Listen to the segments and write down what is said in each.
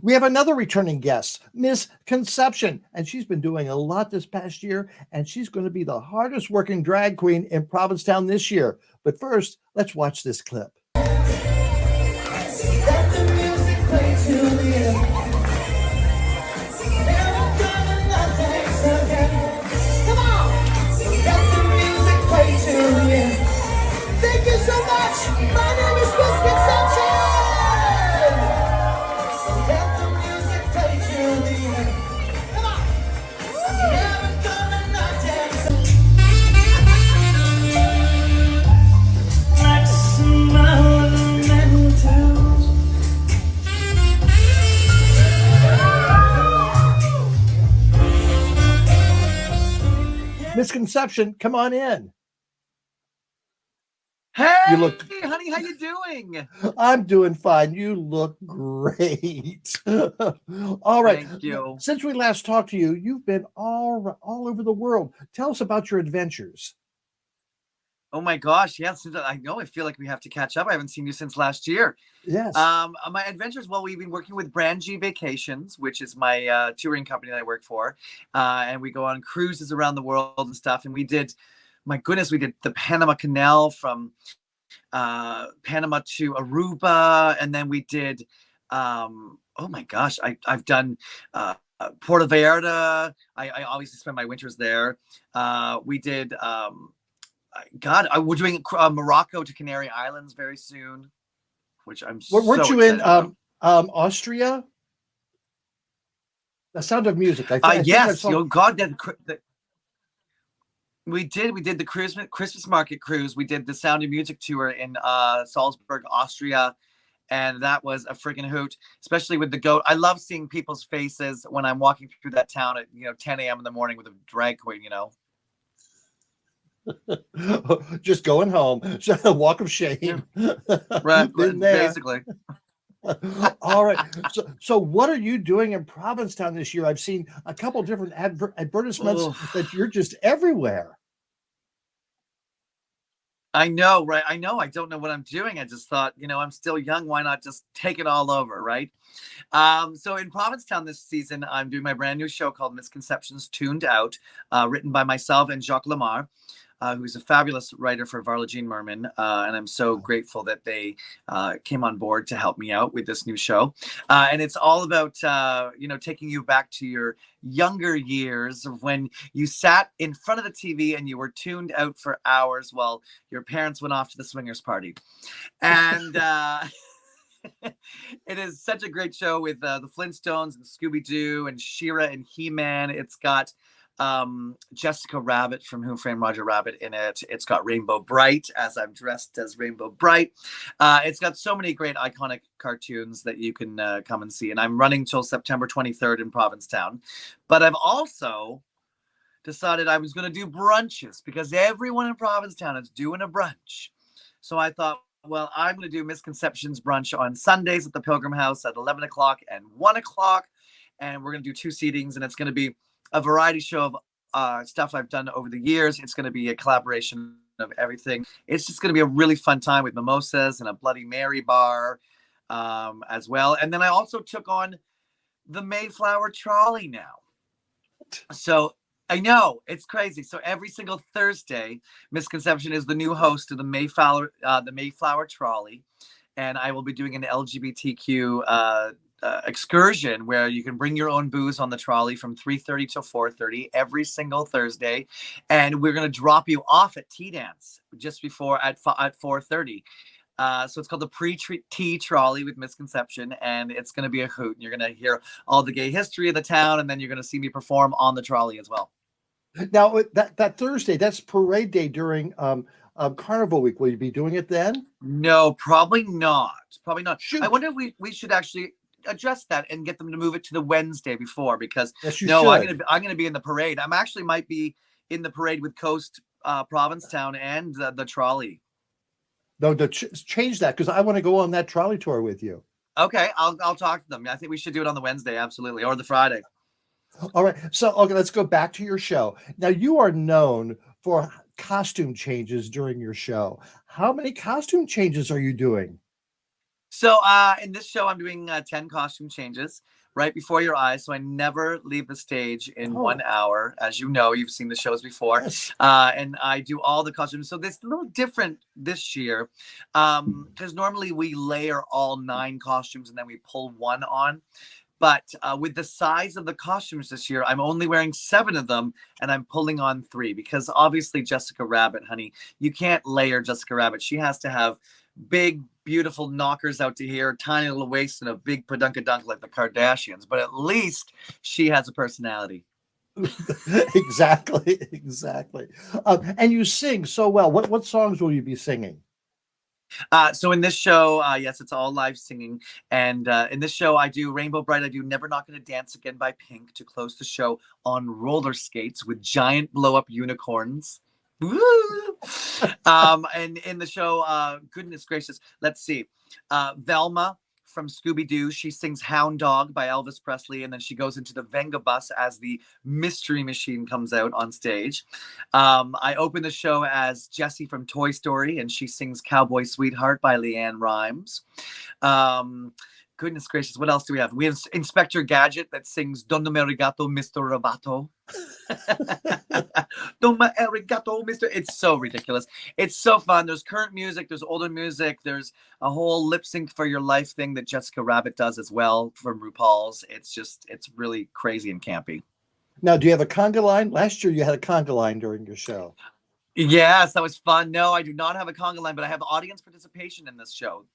We have another returning guest, Miss Conception, and she's been doing a lot this past year, and she's going to be the hardest working drag queen in Provincetown this year. But first, let's watch this clip. Thank you so much. My name is Miss Conception. So let the music play till the end. Come on. Never gonna not dance. Like some elementals. Miss Conception, come on in. Hey, You look- honey, how you doing? I'm doing fine. You look great. All right. Thank you. Since we last talked to you, you've been all over the world. Tell us about your adventures. Oh my gosh, yeah, since I know, I feel like we have to catch up. I haven't seen you since last year. Yes. My adventures, well, we've been working with Brand G Vacations, which is my touring company that I work for. And we go on cruises around the world and stuff. And we did, my goodness, we did the Panama Canal from Panama to Aruba. And then we did, oh my gosh, I've done Puerto Vallarta. I always spend my winters there. We did, we're doing Morocco to Canary Islands very soon, which I'm Weren't so you in excited about. Austria? The Sound of Music. I think I Yes, saw- oh God, we did the Christmas market cruise. We did the Sound of Music tour in Salzburg, Austria, and that was a freaking hoot, especially with the goat. I love seeing people's faces when I'm walking through that town at 10 a.m. in the morning with a drag queen. Just going home. Walk of shame. Right, Been there. basically. All right. So what are you doing in Provincetown this year? I've seen a couple different advertisements that you're just everywhere. I know, right? I know. I don't know what I'm doing. I just thought, I'm still young. Why not just take it all over, right? So in Provincetown this season, I'm doing my brand new show called Misconceptions Tuned Out, written by myself and Jacques Lamar, who's a fabulous writer for Varla Jean Merman. And I'm so grateful that they came on board to help me out with this new show. And it's all about, taking you back to your younger years of when you sat in front of the TV and you were tuned out for hours while your parents went off to the swingers party. And it is such a great show with the Flintstones and Scooby-Doo and She-Ra and He-Man. It's got Jessica Rabbit from Who Framed Roger Rabbit in it. It's got Rainbow Bright, as I'm dressed as Rainbow Bright. It's got so many great iconic cartoons that you can come and see. And I'm running till September 23rd in Provincetown. But I've also decided I was going to do brunches because everyone in Provincetown is doing a brunch. So I thought, well, I'm going to do Misconceptions brunch on Sundays at the Pilgrim House at 11 o'clock and 1 o'clock. And we're going to do 2 seatings, and it's going to be a variety show of stuff I've done over the years. It's going to be a collaboration of everything. It's just going to be a really fun time with mimosas and a Bloody Mary bar as well. And then I also took on the Mayflower Trolley now. So I know, it's crazy. So every single Thursday, Misconception is the new host of the Mayflower Trolley. And I will be doing an LGBTQ excursion where you can bring your own booze on the trolley from 3:30 to 4:30 every single Thursday, and we're going to drop you off at tea dance just before at 4:30. So it's called the pre-tea trolley with Misconception, and it's going to be a hoot. And you're going to hear all the gay history of the town, and then you're going to see me perform on the trolley as well. Now that Thursday, that's parade day during Carnival Week. Will you be doing it then? No, probably not. Probably not. Shoot. I wonder if we should actually address that and get them to move it to the Wednesday before, because Yes, you no, should. I'm gonna be in the parade. I'm actually might be in the parade with Coast Provincetown and the trolley. No, change that because I want to go on that trolley tour with you. Okay, I'll talk to them. I think we should do it on the Wednesday, absolutely, or the Friday. All right. So, okay, let's go back to your show. Now, you are known for costume changes during your show. How many costume changes are you doing? So in this show, I'm doing 10 costume changes right before your eyes. So I never leave the stage in Oh. 1 hour. As you know, you've seen the shows before. Yes. And I do all the costumes. So this a little different this year because normally we layer all 9 costumes and then we pull one on. But with the size of the costumes this year, I'm only wearing 7 of them and I'm pulling on 3 because obviously Jessica Rabbit, honey, you can't layer Jessica Rabbit. She has to have big, beautiful knockers out to here, tiny little waist, and a big padunkadunk like the Kardashians. But at least she has a personality. Exactly, exactly. And you sing so well. What songs will you be singing? So in this show, yes, it's all live singing. And in this show, I do Rainbow Bright. I do Never Not Gonna Dance Again by Pink to close the show on roller skates with giant blow-up unicorns. Woo! And in the show, goodness gracious, let's see. Velma from Scooby-Doo, she sings Hound Dog by Elvis Presley, and then she goes into the Venga bus as the Mystery Machine comes out on stage. I open the show as Jessie from Toy Story, and she sings Cowboy Sweetheart by Leanne Rimes. Goodness gracious, what else do we have? We have Inspector Gadget that sings Donne me arigato, Mr. Roboto. Donne me arigato, Mr. It's so ridiculous. It's so fun. There's current music, there's older music, there's a whole lip sync for your life thing that Jessica Rabbit does as well from RuPaul's. It's really crazy and campy. Now, do you have a conga line? Last year you had a conga line during your show. Yes, that was fun. No, I do not have a conga line, but I have audience participation in this show.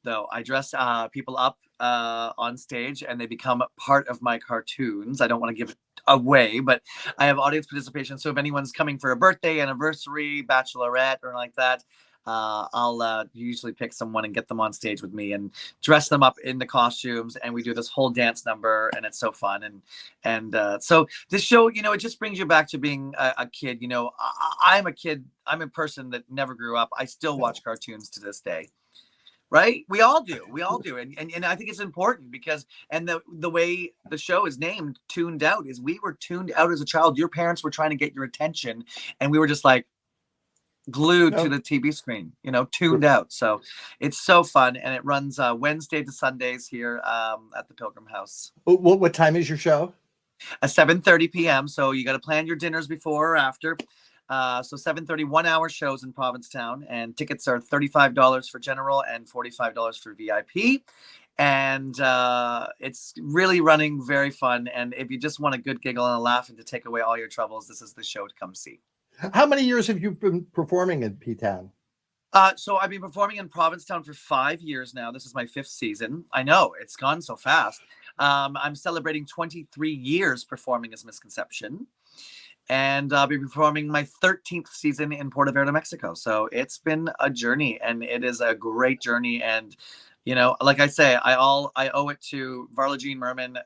Though I dress people up on stage and they become part of my cartoons. I don't want to give it away, but I have audience participation. So if anyone's coming for a birthday, anniversary, bachelorette, or like that, I'll usually pick someone and get them on stage with me and dress them up in the costumes. And we do this whole dance number and it's so fun. And so this show, you know, it just brings you back to being a kid. You know, I'm a kid. I'm a person that never grew up. I still watch cartoons to this day. Right? We all do. And I think it's important because, and the way the show is named, Tuned Out, is we were tuned out as a child. Your parents were trying to get your attention and we were just like glued to the TV screen, you know, tuned out. So it's so fun. And it runs Wednesday to Sundays here at the Pilgrim House. What time is your show? 7:30 p.m. So you got to plan your dinners before or after. So 7:30 1-hour shows in Provincetown, and tickets are $35 for general and $45 for VIP. And it's really running very fun. And if you just want a good giggle and a laugh and to take away all your troubles, this is the show to come see. How many years have you been performing in P-Town? So I've been performing in Provincetown for 5 years now. This is my 5th season. I know, it's gone so fast. I'm celebrating 23 years performing as Misconception. And I'll be performing my 13th season in Puerto Vallarta, Mexico. So it's been a journey, and it is a great journey. And, you know, like I say, I owe it to Varla Jean Merman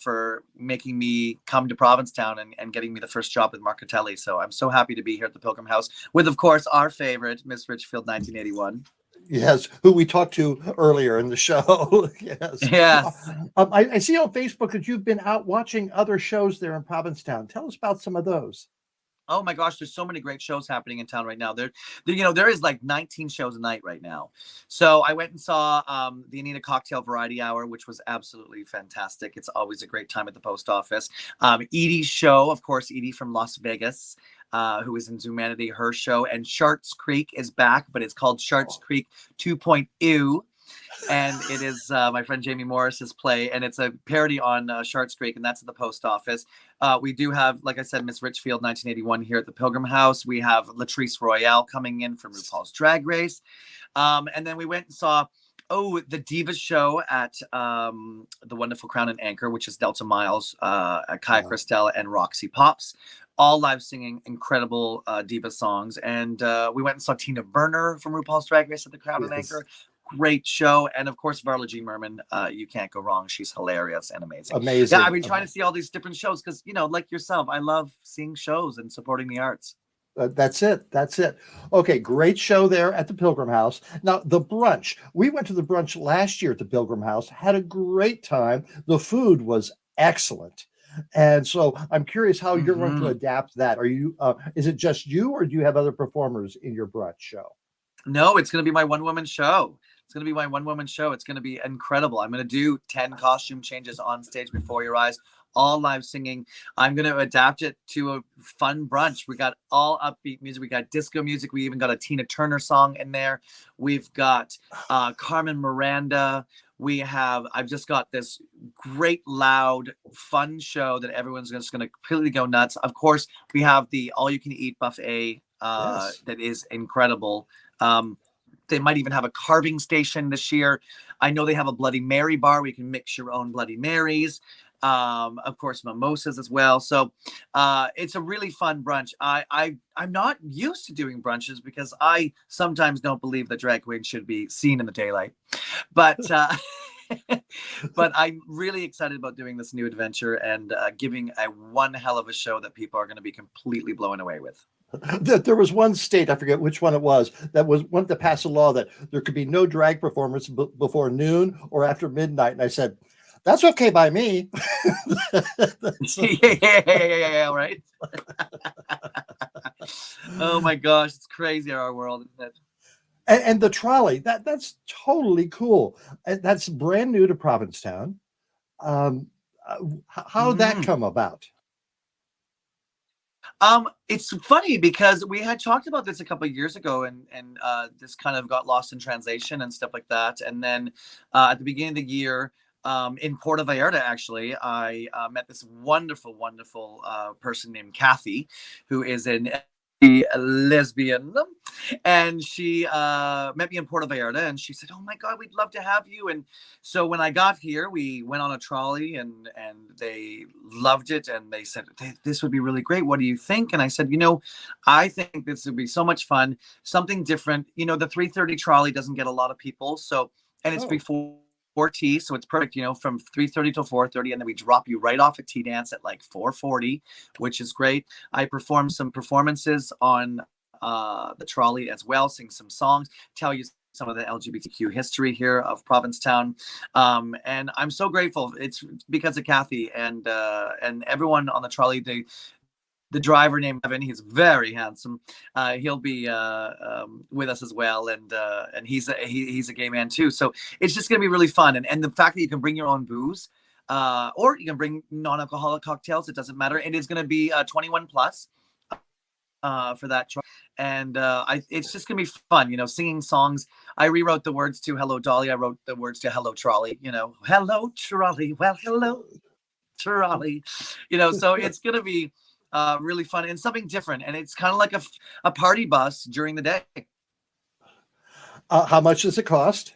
for making me come to Provincetown and getting me the first job with Marcatelli. So I'm so happy to be here at the Pilgrim House with, of course, our favorite, Miss Richfield 1981. Yes, who we talked to earlier in the show. Yes. Yes. I see on Facebook that you've been out watching other shows there in Provincetown. Tell us about some of those. Oh my gosh, there's so many great shows happening in town right now. There is like 19 shows a night right now. So I went and saw the Anita Cocktail Variety Hour, which was absolutely fantastic. It's always a great time at the post office. Edie's show, of course, Edie from Las Vegas, who is in Zoomanity, her show. And Sharks Creek is back, but it's called Sharks Creek 2.0. And it is my friend Jamie Morris's play, and it's a parody on Sharks Creek, and that's at the post office. We do have, like I said, Miss Richfield 1981 here at the Pilgrim House. We have Latrice Royale coming in from RuPaul's Drag Race. And then we went and saw, the Divas show at the wonderful Crown and Anchor, which is Delta Miles, Kaya Christelle, and Roxy Pops. All live singing incredible diva songs. And we went and saw Tina Burner from RuPaul's Drag Race at the Crown and Anchor. Great show. And of course, Varla Jean Merman, you can't go wrong. She's hilarious and amazing. Amazing. Yeah, I've been trying to see all these different shows because, you know, like yourself, I love seeing shows and supporting the arts. That's it. Okay, great show there at the Pilgrim House. Now, the brunch. We went to the brunch last year at the Pilgrim House, had a great time. The food was excellent. And so I'm curious how you're going to adapt that. Are you, is it just you, or do you have other performers in your brunch show? No, it's going to be my one-woman show. It's going to be my one-woman show. It's going to be incredible. I'm going to do 10 costume changes on stage before your eyes, all live singing. I'm going to adapt it to a fun brunch. We got all upbeat music. We got disco music. We even got a Tina Turner song in there. We've got Carmen Miranda. I've just got this great, loud, fun show that everyone's just going to completely go nuts. Of course, we have the all-you-can-eat buffet that is incredible. They might even have a carving station this year. I know they have a Bloody Mary bar where you can mix your own Bloody Marys. Of course, mimosas as well. So it's a really fun brunch. I'm not used to doing brunches because I sometimes don't believe that drag queens should be seen in the daylight. But but I'm really excited about doing this new adventure and giving a one hell of a show that people are going to be completely blown away with. There was one state, I forget which one it was, that wanted to pass a law that there could be no drag performance before noon or after midnight. And I said, that's okay by me. Yeah, right. Oh my gosh, it's crazy our world, isn't it? And the trolley, that's totally cool. And that's brand new to Provincetown. How did that come about? It's funny because we had talked about this a couple of years ago, and this kind of got lost in translation and stuff like that. And then at the beginning of the year, in Puerto Vallarta, actually, I met this wonderful person named Kathy, who is a lesbian, and she met me in Puerto Vallarta, and she said, oh my god, we'd love to have you. And so when I got here, we went on a trolley, and they loved it, and they said, this would be really great, what do you think? And I said, I think this would be so much fun, something different. The 3:30 trolley doesn't get a lot of people, so, and it's before tea, so it's perfect, from 3:30 till 4:30, and then we drop you right off at tea dance at like 4:40, which is great. I perform some performances on the trolley as well, sing some songs, tell you some of the LGBTQ history here of Provincetown, and I'm so grateful. It's because of Kathy and everyone on the trolley. The driver named Evan, he's very handsome. He'll be with us as well, and he's a gay man too. So it's just gonna be really fun, and the fact that you can bring your own booze, or you can bring non-alcoholic cocktails. It doesn't matter. It is gonna be 21 plus for that. And it's just gonna be fun, singing songs. I rewrote the words to Hello Dolly. I wrote the words to Hello Trolley. Hello Trolley. Well, hello Trolley. So it's gonna be really fun and something different, and it's kind of like a party bus during the day. How much does it cost?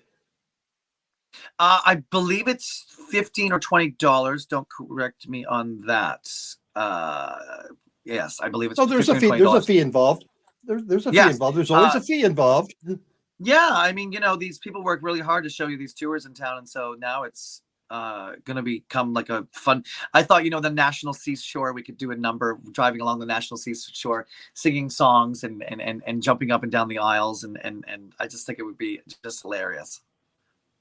I believe it's $15 or $20. Don't correct me on that. Yes, I believe it's. Oh, there's a fee. There's a fee involved. There's a fee involved. There's always a fee involved. Yeah, I mean, these people work really hard to show you these tours in town, and so now it's gonna become like a fun. I thought, the National Seashore, we could do a number driving along the National Seashore, singing songs and jumping up and down the aisles, and I just think it would be just hilarious.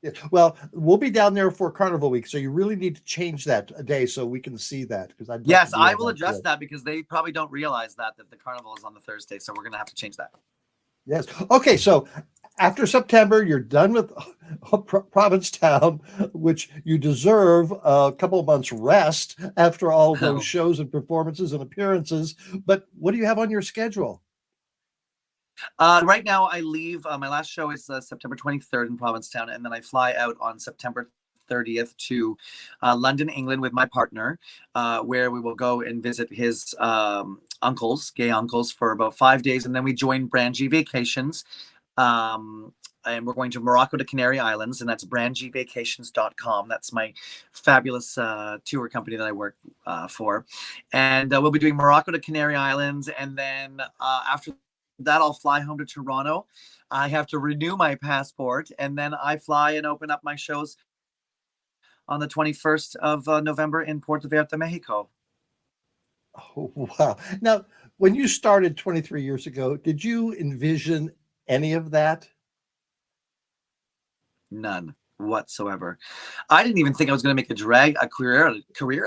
Yeah. Well, we'll be down there for Carnival Week, so you really need to change that a day so we can see that. Because I will address that because they probably don't realize that the carnival is on the Thursday, so we're gonna have to change that. Yes. Okay. So after September, you're done with Provincetown, which you deserve a couple of months rest after all those shows and performances and appearances. But what do you have on your schedule? Right now, I leave. My last show is September 23rd in Provincetown, and then I fly out on September 30th to London, England with my partner, where we will go and visit his gay uncles for about 5 days. And then we join Brand G Vacations. And we're going to Morocco to Canary Islands, and that's brandgvacations.com. That's my fabulous tour company that I work for. And we'll be doing Morocco to Canary Islands. And then after that, I'll fly home to Toronto. I have to renew my passport. And then I fly and open up my shows on the 21st of November in Puerto Vallarta, Mexico. Oh, wow. Now, when you started 23 years ago, did you envision any of that? None. whatsoever. I didn't even think I was going to make a career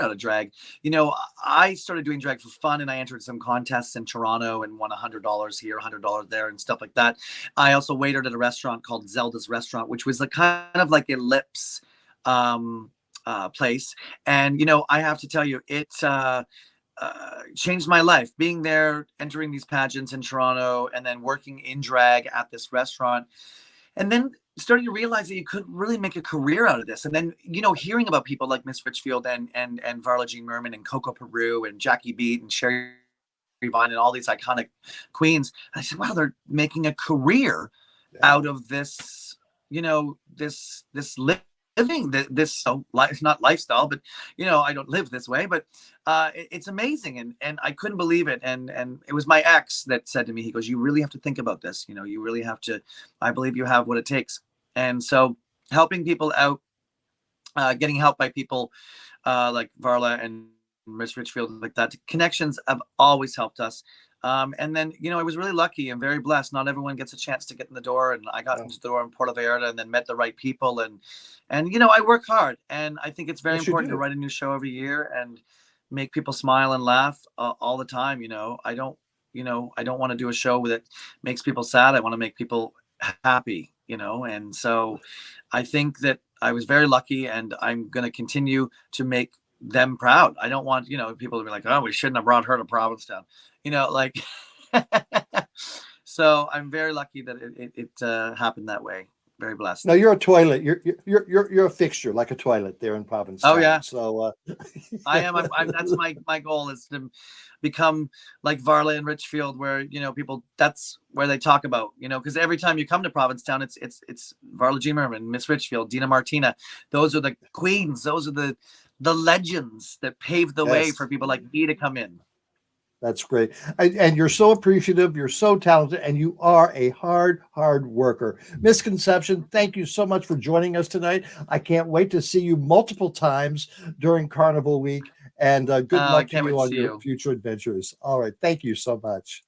out of drag. You know, I started doing drag for fun, and I entered some contests in Toronto and won $100 here, $100 there, and stuff like that. I also waited at a restaurant called Zelda's Restaurant, which was kind of like a lips place. And you know, I have to tell you, it changed my life. Being there, entering these pageants in Toronto, and then working in drag at this restaurant, and then starting to realize that you could really make a career out of this. And then, you know, hearing about people like Miss Richfield and Varla Jean Merman and Coco Peru and Jackie Beat and Sherry Vine and all these iconic queens, I said, wow, they're making a career out of this, you know, this living this life, not lifestyle, but you know, I don't live this way, but it's amazing. And I couldn't believe it. And it was my ex that said to me, he goes, you really have to think about this. You know, you really have to, I believe you have what it takes. And so helping people out, getting help by people like Varla and Miss Richfield, like that, connections have always helped us. And then, you know, I was really lucky and very blessed. Not everyone gets a chance to get in the door, and I got into the door in Puerto Vallarta and then met the right people. And you know, I work hard, and I think it's very important to write a new show every year and make people smile and laugh all the time. You know, I don't want to do a show that makes people sad. I want to make people happy, you know. And so I think that I was very lucky, and I'm going to continue to make them proud. I don't want, you know, people to be like, oh, we shouldn't have brought her to Provincetown, you know, like. So I'm very lucky that it happened that way. Very blessed. No, you're a toilet. You're a fixture, like a toilet there in Provincetown. Oh yeah. So I am. That's my goal, is to become like Varla and Richfield, where, you know, people, that's where they talk about, you know, because every time you come to Provincetown, it's Varla G. Merman, Miss Richfield, Dina Martina. Those are the queens. Those are the legends that paved the way for people like me to come in. That's great. And you're so appreciative. You're so talented, and you are a hard worker. Miss Conception, thank you so much for joining us tonight. I can't wait to see you multiple times during Carnival Week, and good luck to you on your future adventures. All right. Thank you so much.